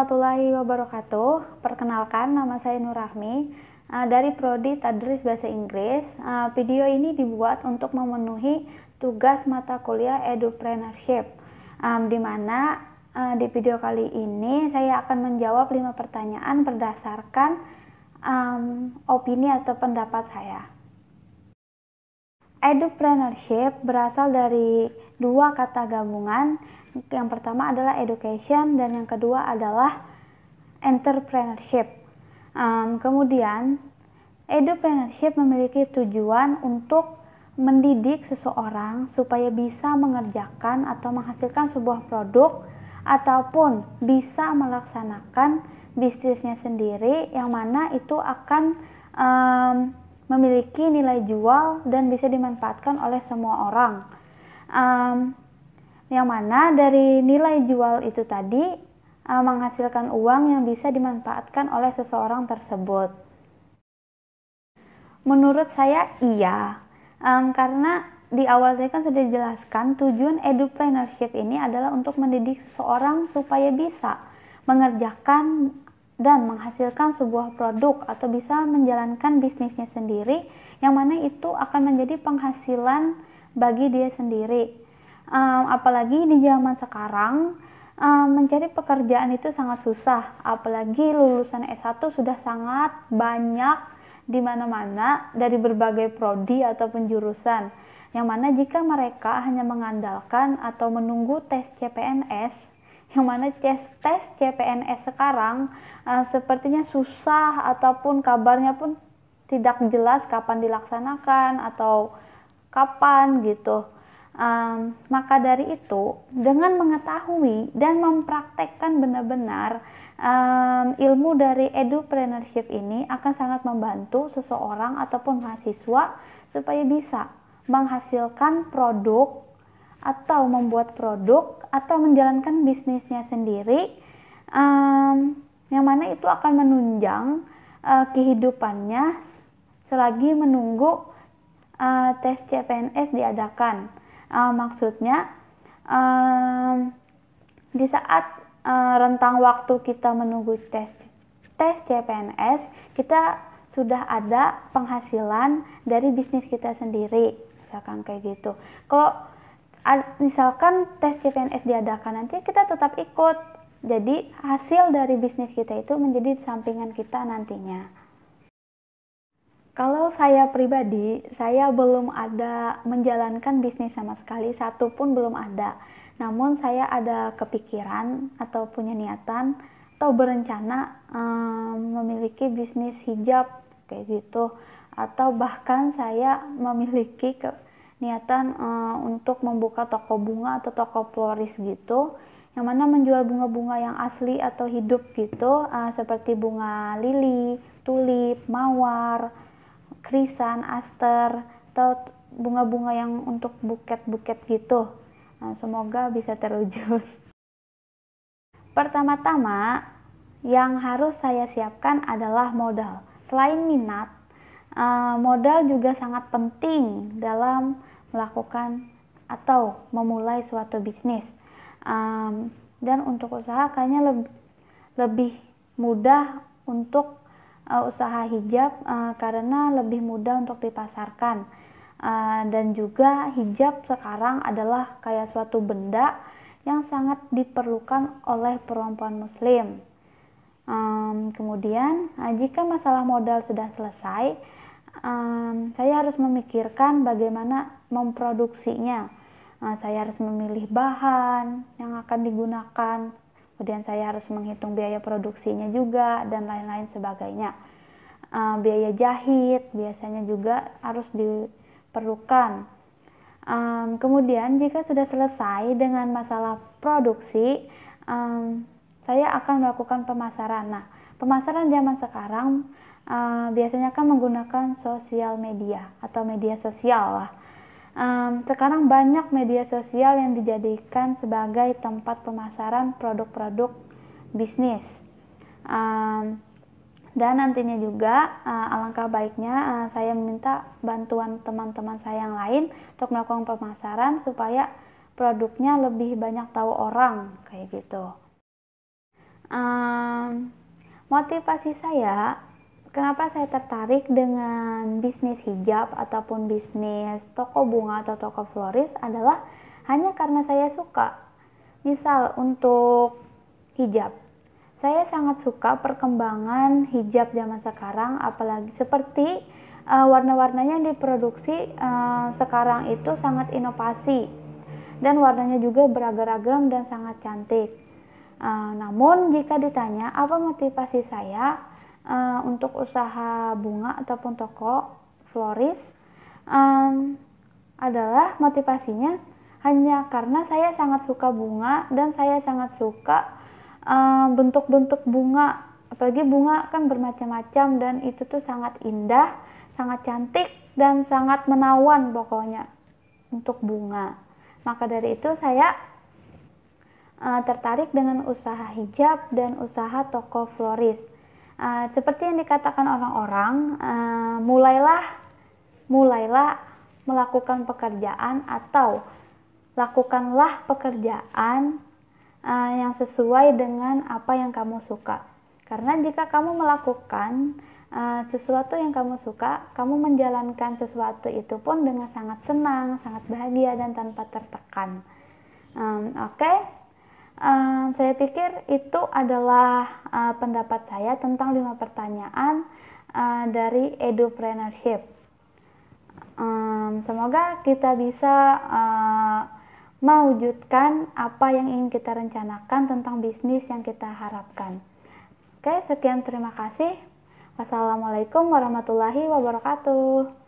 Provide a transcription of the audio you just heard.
warahmatullahi wabarakatuh. Perkenalkan, nama saya Nur Rahmi dari Prodi Tadris Bahasa Inggris. Video ini dibuat untuk memenuhi tugas mata kuliah Edupreneurship, di mana di video kali ini saya akan menjawab 5 pertanyaan berdasarkan opini atau pendapat saya. Edupreneurship berasal dari dua kata gabungan. Yang pertama adalah education dan yang kedua adalah entrepreneurship. Kemudian edupreneurship memiliki tujuan untuk mendidik seseorang supaya bisa mengerjakan atau menghasilkan sebuah produk ataupun bisa melaksanakan bisnisnya sendiri, yang mana itu akan memiliki nilai jual dan bisa dimanfaatkan oleh semua orang. Yang mana dari nilai jual itu tadi menghasilkan uang yang bisa dimanfaatkan oleh seseorang tersebut. Menurut saya iya, karena di awal saya kan sudah dijelaskan tujuan edupreneurship ini adalah untuk mendidik seseorang supaya bisa mengerjakan dan menghasilkan sebuah produk atau bisa menjalankan bisnisnya sendiri, yang mana itu akan menjadi penghasilan bagi dia sendiri. Apalagi di zaman sekarang mencari pekerjaan itu sangat susah, apalagi lulusan S1 sudah sangat banyak di mana-mana dari berbagai prodi ataupun jurusan, yang mana jika mereka hanya mengandalkan atau menunggu tes CPNS, yang mana tes CPNS sekarang sepertinya susah ataupun kabarnya pun tidak jelas kapan dilaksanakan atau kapan gitu. Maka dari itu, dengan mengetahui dan mempraktekkan benar-benar ilmu dari edupreneurship ini akan sangat membantu seseorang ataupun mahasiswa supaya bisa menghasilkan produk atau membuat produk atau menjalankan bisnisnya sendiri, yang mana itu akan menunjang kehidupannya selagi menunggu tes CPNS diadakan. Maksudnya di saat rentang waktu kita menunggu tes CPNS, kita sudah ada penghasilan dari bisnis kita sendiri, misalkan kayak gitu. Kalau misalkan tes CPNS diadakan, nanti kita tetap ikut, jadi hasil dari bisnis kita itu menjadi sampingan kita nantinya. Kalau saya pribadi, saya belum ada menjalankan bisnis sama sekali, satu pun belum ada. Namun saya ada kepikiran atau punya niatan atau berencana memiliki bisnis hijab kayak gitu, atau bahkan saya memiliki niatan untuk membuka toko bunga atau toko floris gitu, yang mana menjual bunga-bunga yang asli atau hidup gitu, seperti bunga lili, tulip, mawar, krisan, aster, atau bunga-bunga yang untuk buket-buket gitu. Semoga bisa terwujud. Pertama-tama yang harus saya siapkan adalah modal. Selain minat, modal juga sangat penting dalam melakukan atau memulai suatu bisnis. Dan untuk usaha kayaknya lebih mudah untuk usaha hijab karena lebih mudah untuk dipasarkan, dan juga hijab sekarang adalah kayak suatu benda yang sangat diperlukan oleh perempuan muslim. Kemudian jika masalah modal sudah selesai, saya harus memikirkan bagaimana memproduksinya. Saya harus memilih bahan yang akan digunakan, kemudian saya harus menghitung biaya produksinya juga dan lain-lain sebagainya. Biaya jahit biasanya juga harus diperlukan. Kemudian jika sudah selesai dengan masalah produksi, saya akan melakukan pemasaran. Nah, pemasaran zaman sekarang biasanya kan menggunakan sosial media atau media sosial lah. Sekarang banyak media sosial yang dijadikan sebagai tempat pemasaran produk-produk bisnis, dan nantinya juga alangkah baiknya saya meminta bantuan teman-teman saya yang lain untuk melakukan pemasaran supaya produknya lebih banyak tahu orang kayak gitu. Um, Motivasi saya, kenapa saya tertarik dengan bisnis hijab ataupun bisnis toko bunga atau toko floris adalah hanya karena saya suka. Misal untuk hijab, saya sangat suka perkembangan hijab zaman sekarang, apalagi seperti warna-warnanya yang diproduksi sekarang itu sangat inovasi dan warnanya juga beragam-ragam dan sangat cantik. Namun jika ditanya apa motivasi saya untuk usaha bunga ataupun toko floris, adalah motivasinya hanya karena saya sangat suka bunga dan saya sangat suka bentuk-bentuk bunga. Apalagi bunga kan bermacam-macam dan itu tuh sangat indah, sangat cantik dan sangat menawan pokoknya untuk bunga. Maka dari itu saya tertarik dengan usaha hijab dan usaha toko floris. Seperti yang dikatakan orang-orang, mulailah melakukan pekerjaan atau lakukanlah pekerjaan yang sesuai dengan apa yang kamu suka. Karena jika kamu melakukan sesuatu yang kamu suka, kamu menjalankan sesuatu itu pun dengan sangat senang, sangat bahagia dan tanpa tertekan. Oke. Saya pikir itu adalah pendapat saya tentang 5 pertanyaan dari edupreneurship. Semoga kita bisa mewujudkan apa yang ingin kita rencanakan tentang bisnis yang kita harapkan. Oke, sekian, terima kasih. Wassalamualaikum warahmatullahi wabarakatuh.